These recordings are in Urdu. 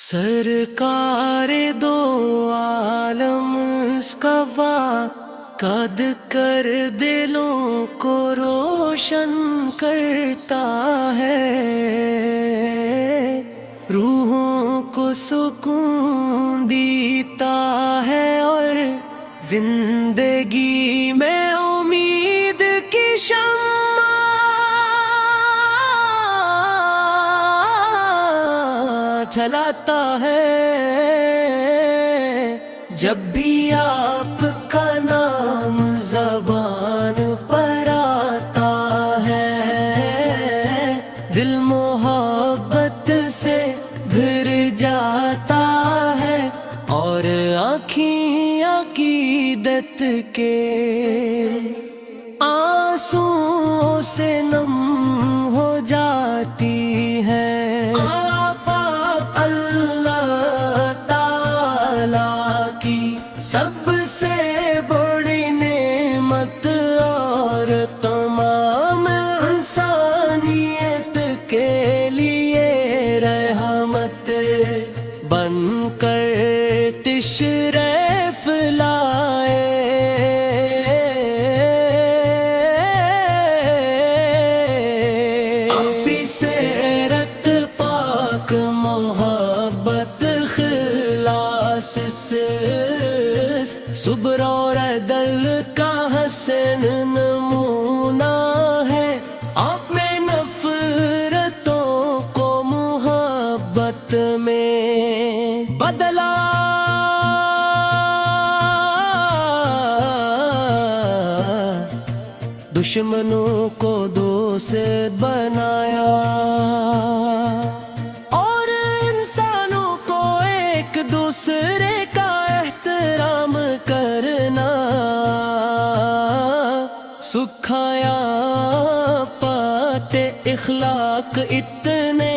سرکار دو عالم اس کا قد کر دلوں کو روشن کرتا ہے، روحوں کو سکون دیتا ہے اور زندگی میں امید کی شمع جلاتا ہے۔ جب بھی آپ کا نام زبان پر آتا ہے، دل محبت سے بھر جاتا ہے اور آنکھیں عقیدت کے آنسوؤں سے نم ہو جاتی ہیں۔ آپ اللہ تعالی کی سب سے بڑی نعمت اور تمام انسانیت کے لیے رحمت بن کر تشریف لائے۔ اپنی سیرت پاک محبت خلاص سے صبر اور عدل کا حسن نمونہ ہے۔ آپ میں نفرتوں کو محبت میں بدلا، دشمنوں کو دوست بنایا اور انسانوں کو ایک دوسرے کا احترام کرنا سکھایا۔ پاتے اخلاق اتنے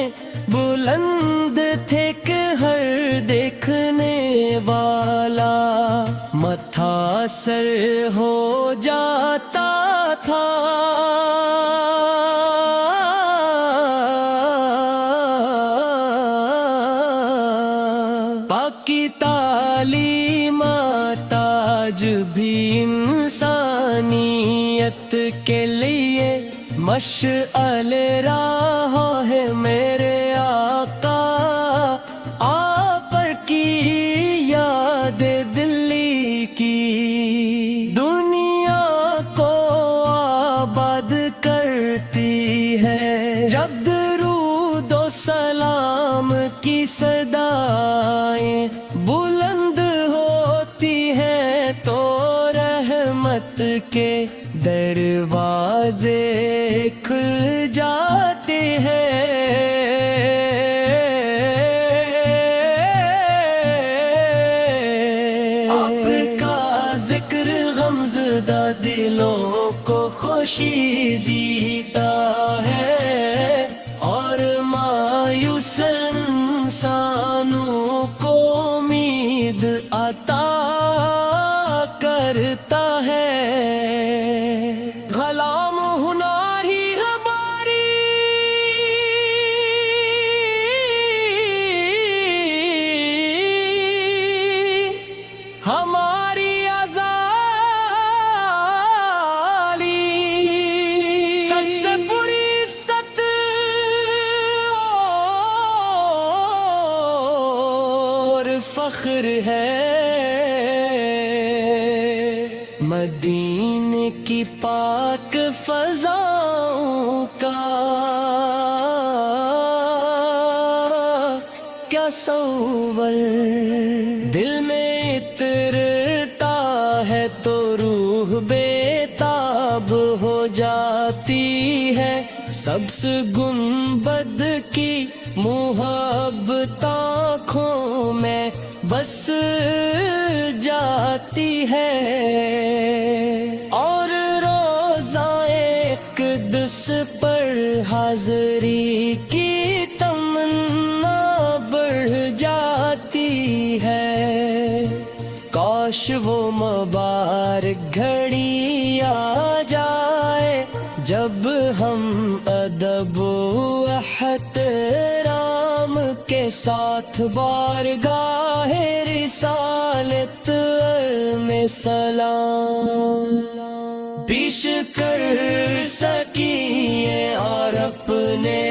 بلند تھے کہ ہر دیکھنے والا متاثر ہو جاتا تھا۔ باقی تعلیمات آج بھی انسانیت کے لیے مشعل راہ ہے۔ میرے آقا آپ پر کی یاد دلی کی دنیا کو آباد کرتی ہے۔ جب درود و سلام کی صدائیں بلند ہوتی ہیں تو رحمت کے دروازے کھل جاتے ہیں۔ آپ کا ذکر غمزدہ دلوں کو خوشی دیتا ہے اور مایوس انسانوں کو امید عطا کرتا ہے۔ غلام ہناری ہماری ہماری ازالی سب سے بڑی عزت اور فخر ہے۔ مدینے کی پاک فضاؤں کا کیا صور دل میں اترتا ہے تو روح بے تاب ہو جاتی ہے۔ سبز گنبد کی محبت آنکھوں میں بس جاتی ہے اور روزائے اقدس پر حاضری کی تمنا بڑھ جاتی ہے۔ کاش وہ مبارک گھڑی آ جائے جب ہم ادب و احترام کے ساتھ بارگاہ رسالت میں سلام پیش کر سکیے اور اپنے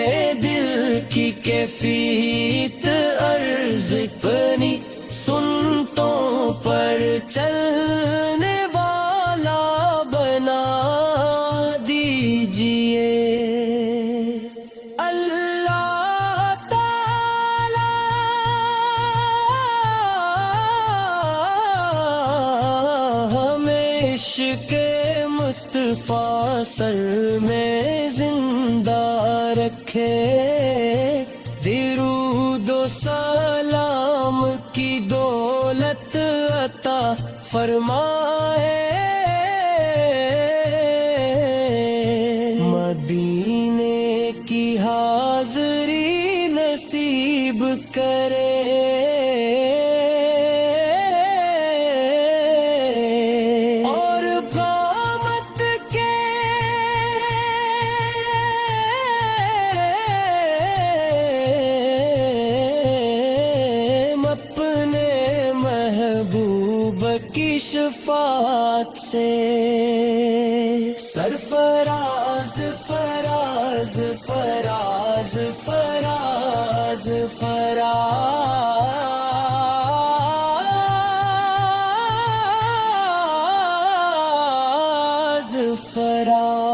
دل کی کیفیت عرض اپنی سنتوں پر چلنے والا بنا دیجیے اللہ تعالی ہمیں عشق مصطفیٰ سر میں زندہ رکھے درود و سلام کی دولت عطا فرمائے مدینے کی حاضری نصیب کرے اور قیامت کے اپنے محبوب کی شفاعت سے سرفراز فراز فراز فراز فراز فراز